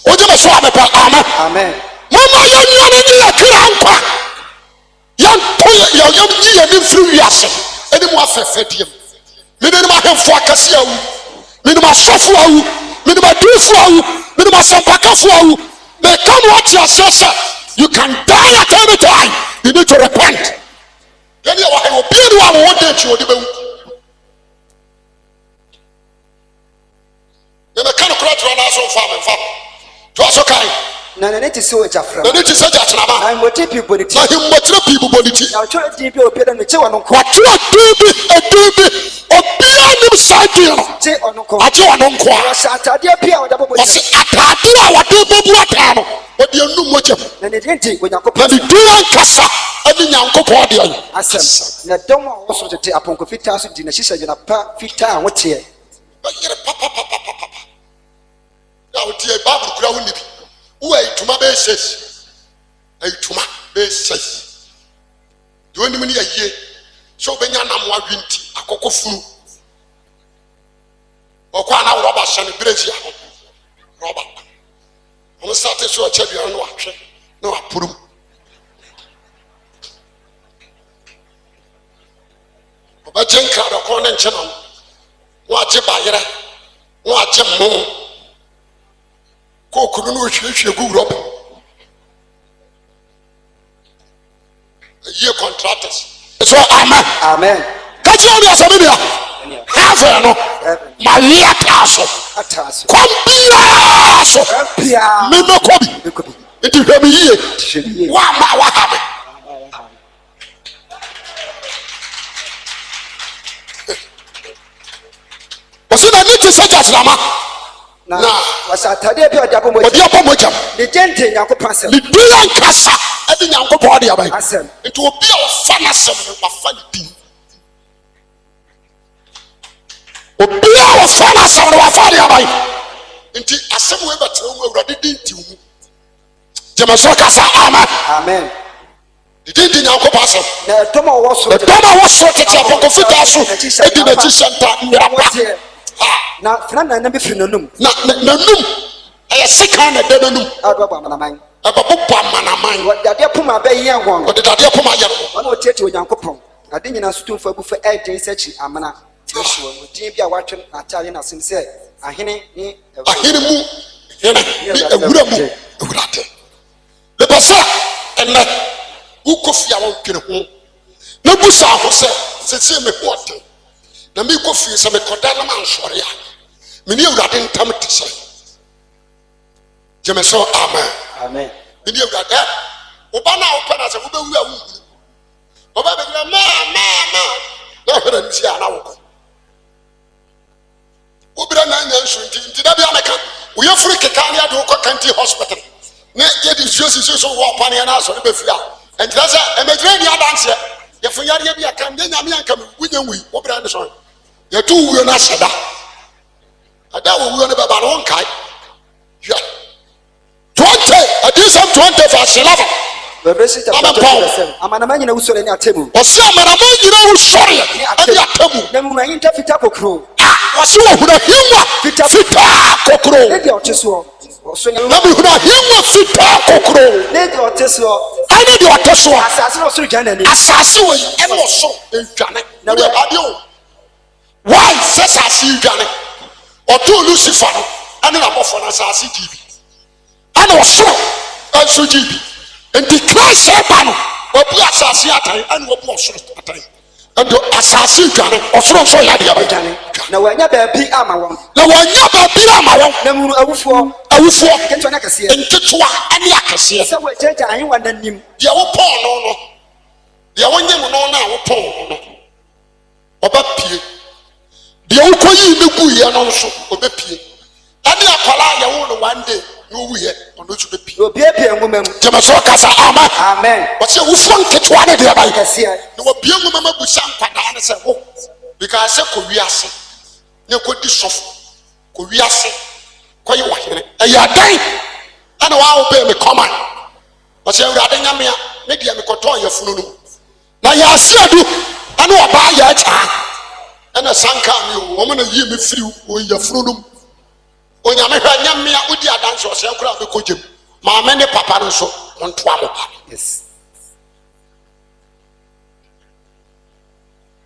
Oje so amepa amen. Amen. Mama ya nyane ni ya kira nkwa. Yan to ya ni ya ni firi wiase. Eni mo afefe diem. Me ni ma hemfo akase awu. Me ni ma sofo awu. Me ni ma dufo awu. Me ni ma sampakafo awu. They come what you say. You can die at any time. You need to repent. Then you will be the one who did you. You can't crack run out of farm and farm. To us, okay. Na niti so ejafra. Na niti so ejafra. Na mote people boniti. Na himotre people boniti. Na church bi obi elanim che ononko. What you do obia nim side no. Che ononko. Ache ononko. Atade pia wada bobo. Wase atade a wada bobo ata no. Wode anu mojem. Na ne denti onyankopɔ. Na di duan kasa ani nyankopɔ de ayi. Asem. Na dom a wo so tete aponko fita so di na hihya dwena pa fita a wote. Bayere papa. Ya wote e Bible kura wo nibi. Wo ayituma be ses. Ayituma be ses. Do ni mini aye. So benya nam wa winti akoko furu. Okwa na roba shane brezi aho. Roba. On start so a champion no ahwe. No apurum. Oba jenka do ko na nche no. Wo age bayere. Wo age mo. Ko kunu no hwehwe gu roba. Ye contractors. So amen. Amen. Catch you on your familiar. Heaven, Maria Tasso. Compila. So, Mino Kobi. It is me. What happened? Was it a little such as Lama? Na wasa atade bi odabo mo. Odi opo mo jam. The gente nyankopɔ asɛm. The duan kasa edi nyankopɔ de abai. Asɛm. It will be a fan asɛm no ma fan di. Obi a fan asɛm no ma fan de abai. Nti asɛm we betre wo awurade di nti wo. Jemeso kasa amen. Amen. The di nyankopɔ asɛm. Na tomo wo so. The tomo wo so tete apoko fita so. Edi na ti center ndrapa. Na frana na be firi nanum. Na nanum aya sika na de nanum. Ado ba manaman. Ababo manaman. Wadade poma be yen hon. Wadade poma yen. Ona otieti onyankopɔn. Ade nyina so tumfa bu fa eden sachi amana. Yes, we din bi a watwe atare na sim say ahene ni ahene mu hene ni ewura mu ewurade le pasa enne ukofi a wotwene ho na busa ho se me hote na me kofi se me koda na mansore a me ni ewurade ntam te se jeme so amen me ni ewurade oba na opana se wo be wu a wu oba be gira ma na hera ni sia na wo obira na nya nsunti da bia meka wo yefuru kekane ade wo kanti hospital na ye di so wo opane na so be fia entra se emegire ni adanse ye fu yare bia kan de nyame anka wunya wi obira ne so ye tu wuo na seda ada wo wuo ne be ba no nkai ya 20 adisam 20 verse 11 Revelation chapter 27. Amanama nyina usore ni atemu. Osi amanama nyina usore ani atemu. Na mu anyi fita kokro. Osi wo huna himwa fita kokro. Ne de oteso. Oso nya. Na mu huna himwa fita kokro. Ne de oteso. Ani de oteso. Asase no so dwane ni. Asase wo eno so edwane. Na we ade o. Why sesase dwane? Oto Lucifer no ani na bofo na asase dibi. Ana oso anso dibi. Enti Christ ebano obu asase atan anu obu osoro atan endo asase dwane osoro so ya de abadwane na wanya ba bi ama won na mu awufo keto na kase enketoa ane akase se wo jeja ahin wa nanim de wo pon no de wo nyem no na wo pon no oba pie de wo koyi ne gu ye no so oba pie ane akwala ya wo no one day no wuye ono chu be pie obi apie ngumam jema so kasa amen wose wo fon ketoa ne de abai kase ne wo bie ngumam abusa nkwada ne se wo because se ko wiase ne ko di sof ko wiase ko yi wahere eya dan ana wa obe me command wose awurade nyame a ne dia me koto ya funu no na ya ase adu ana oba ya cha ana sanka mi o mo na yi me firi o ya funu no onyame hwa nyame a odi adanse ose nkura be kojem maame ne papa no so ontoa mo ba yes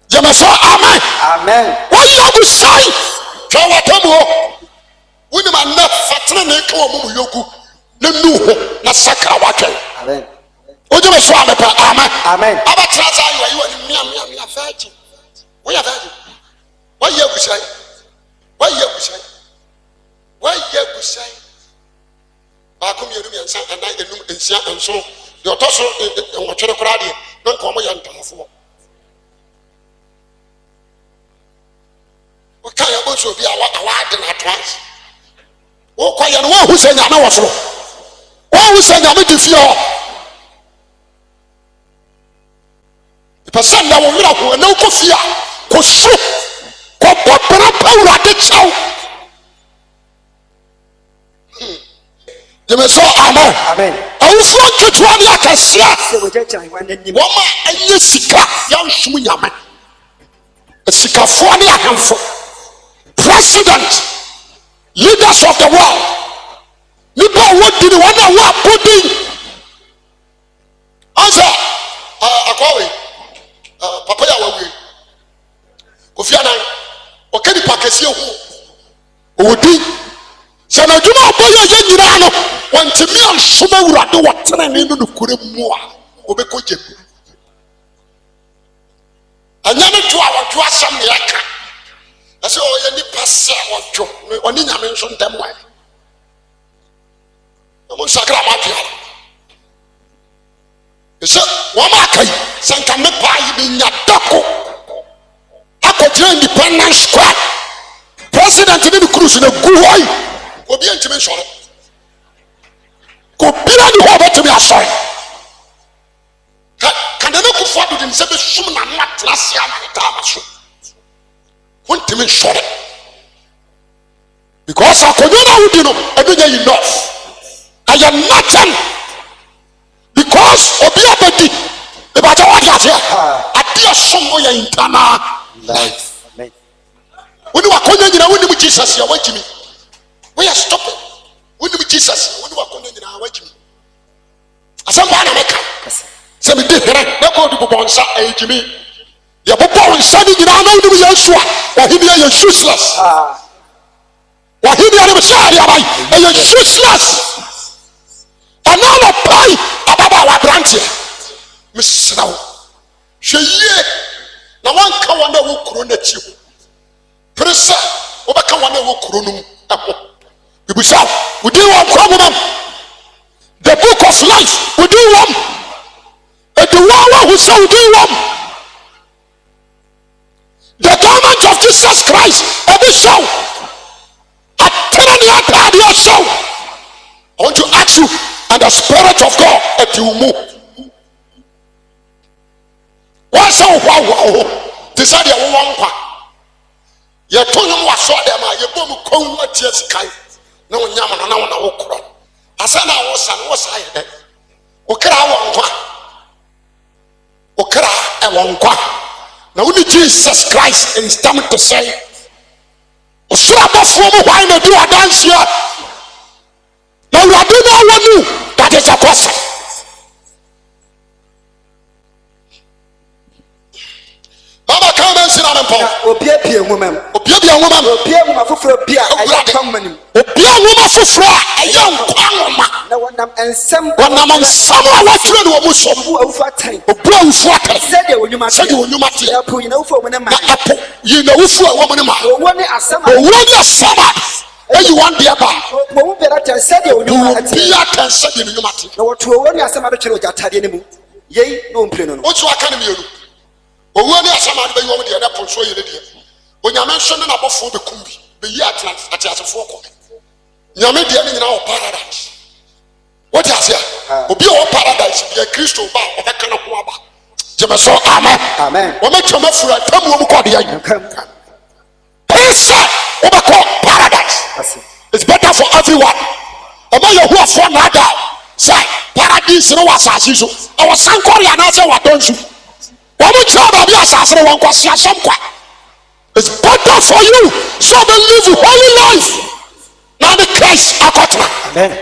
jema so amen why you say twa watamu woni man na fatene ne ka wo mu yogu na nu ho na sakra watwen amen ojema so amen abatra za yo mia faji wo ya faji why you say ba ko mi enum yansa ana enum ensia enso de otoso enwotwere kora de na nko mo ya ntamfo o kan ya bo so bi awa de na trans o kwa ya no hu se nyame wo soro o hu se nyame de fie person na wo wira ko na ko fie ko so ko popra pawra de chaw jeme so amen awufo ketua ne akasia se wo jeja ahin wa nanim woma anye sika ya nhum nyame sika fo ne ahemfo president leaders of the world nipa wo dini wana wa podi asa akwawe papa ya wawe Kofi Annan okedi pakesi hu odi sana juma oboye ye nyina no wantimi ansoma wurade wotene ne no kure mu a obekogye anyame to a wodwo asam ne aka ase o ye ni pase wodwo oni nyame nso ndem wa mo sakra ma bia ese wo ma kai sanka me pa yi bi nyadako akogye independence squad president ni cruise na guhoi obi antime sore ko bira ni ho betumi asore kan na ku fo do se be sum na matrasi amata maso wontime sore because akonya wudi no adunya enough I am nothing because obi abedi e ba tawa dia fe adia som oya internal life amen woni wakonya nyina woni mu Jesus ya wajimi we are stopping woni mu Jesus woni wakonya nyina wajimi asamba na meka se me de here na ko du bonsa ejimi yɛ bɔbɔ nsani nyinaa na wonim Yesu a wahene yɛ useless wahene yɛ ne sɛ adeaban ɛyɛ useless ɛna na pai ababaawa aberanteɛ mesrɛ wo hwɛ yie na wanka wɔn a ɛwɔ kuro n'akyi ho pere sɛ wobɛka wɔn a ɛwɔ kuro no mu ɛho bibusa wodi wɔn kora mu nam the book of life wodi wɔm ɛdi wɔn a wɔsɛ wodi wɔm the government of Jesus Christ ɛbi show atena ne ataadeɛ show I want to ask you and the spirit of God ɛdi wo mu wɔsɛ wo hɔ awo te sɛ deɛ wowɔ nkwa yɛto nwom wasɔ dɛm a yɛbɔ mu kɔn atie sikan na wonyam no na wona wo korɔ asa na wo sa no wo sa yɛ dɛ wo kra wɔ nkwa wo kra ɛwɔ nkwa na woni Jesus Christ is coming to say ɔsoro abɔfoɔ mu hwan na di wadanseɛ na awurade no awɔ mu that is a question. Baba come and sit on the pole. Obia woman. Obia woman. Obia woman for Obia. I am coming. Obia woman for a young Kwama. No one and some one among some what you know was some over time. Obia for said you when you must say you know for when a man. You know for a woman. One is summer. And you want the bar. Who better said you can say you know what? No, to one is some other children that had any. Yea, no plan. What's your academy? Owuo ne asama de bɛyi wɔn deɛ ɛdɛ ponso yɛ ne deɛ onyame nso ne n'abɔfoɔ bɛkum bi bɛyi atiasefoɔ kɔ nyame deɛ ne nyinaa wɔ paradise wɔte ase a obi a wɔ paradise deɛ kristo ba ɔbɛka ne ho aba gyeme so amen wɔmɛtwam afura tam wɔ mu kɔ deɛ yi pɛsɛ wobɛkɔ paradise it's better for everyone ɔma yɛhoafoɔ naada sɛ paradise no wɔ asase so ɛwɔ sankɔre anaasɛ wɔadɔ nso it's better for you so they live holy life now the Christ akotna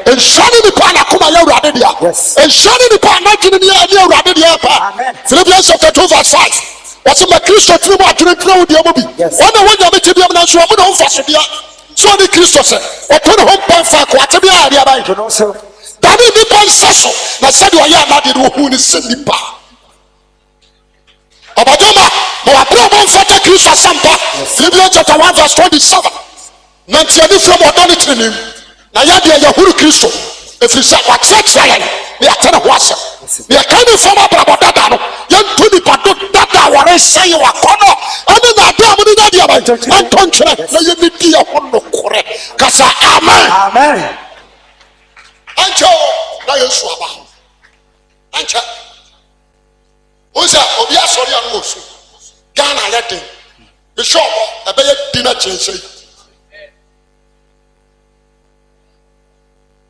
and shani the pan akoma ya urade dia and shani the pan na gini ya urade dia pa Philippians chapter 2 verse 5 what's my Christo tribo adwene wo dia mo bi wona wonya me tebia na so mo no mfaso dia so the Christo se o to ne ho pan fa ko atebia ya dia ba to no so that is the pan so na said o ya na de wo hu ni se nipa Abadoma, Moabro Fata Christ Sampa, Philippians chapter 1 verse 27. Nantiani from Odonitrinim, Nayadia Yahuru Christo, if you say what church I they are telling what's they are coming from a Brabadano, young Tuni Padu, Dada, what I say you are corner, and then I don't know that you are and country, no you need to no correct, Casa Amen. Ancho, Nayo Swaba, Ancha. Oza obi asori an wo so Ghana yɛden the shop ɛbɛyɛ dinner change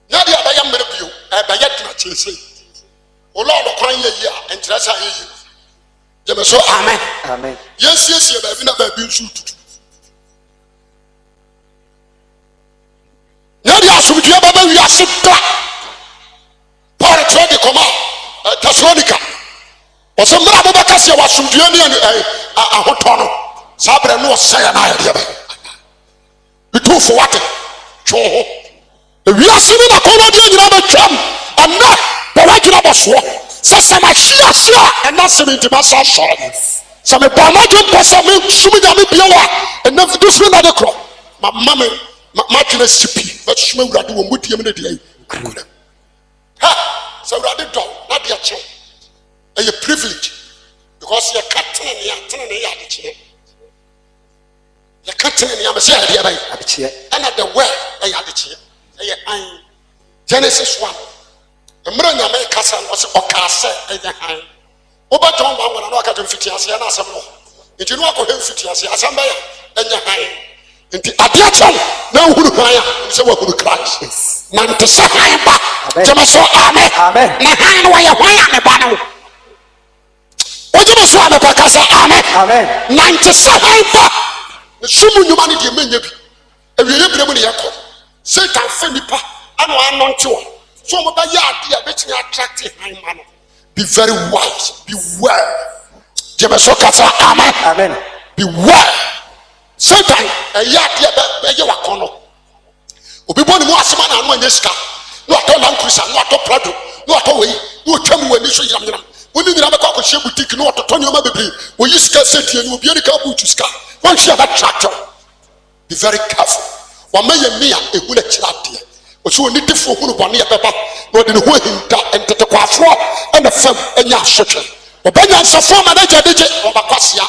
na dia ɛbɛyɛ mmere bio ɛbɛyɛ dinner change o lord kwan yɛ yi a interest ayɛ yi jeme so amen yɛsiesie baabi na baabi nso tutu na dia asomdua baba wi ase da Paul trade koma Thessalonica Ose mra bo baka se wasumdue ne ahotɔ no sabre no ɔsɛɛ na ayɛ ba bitu fo wate two ho the wiase ni na kono de nyina betwam ana ba wadwina bɔsoɔ sɛ sama hia se a ɛna se nti ma sa sɔre sɛ me ba ma dwom pɛ sɛ me sum nyame bia wa ɛna dus me na de korɔ ma dwena sipi bɛsuma wurade wɔ mudie me ne de ayi ha sɛ wurade dɔ na de akyew a privilege because you can't tell me I'm telling you you can't tell me I'm a say and at the well I had it Genesis 1 the Murray America was Okase and over John 1 when I know I can fit as an assembly. If you know I could fit as an assembly and your high into a diaton, no who cry, so what would Christ? None to say, Jamaso, amen, Nahan, why you want a banner? Oje so ame pakasa amen 97 pa sumu nyuma ne de menya bi awiye bremu ne yakɔ Satan fa nipa ano anonte wo so mo ba ya ade a betimi attract high man be very wise beware Jemeso kasa amen. Amen. Beware. Satan eya de be wakono. Obi boni mu asema na anu anyeska. No ato Land Cruiser, no ato Prado, no ato we, no twam wani so yiram. Woni nyina be kwa kwhye boutique no ato nyoma bebre. Wo yiska setie no obi ani ka butu ska. Wan hye that tractor. Be very careful. Wa maye me a ehu na kirade. Oso oni defo hu no bone ye beba. No de ne ho hinta entete kwafo e na fam anya ahwehwe. Obanya nsafo ma na gyadeje obakwasea.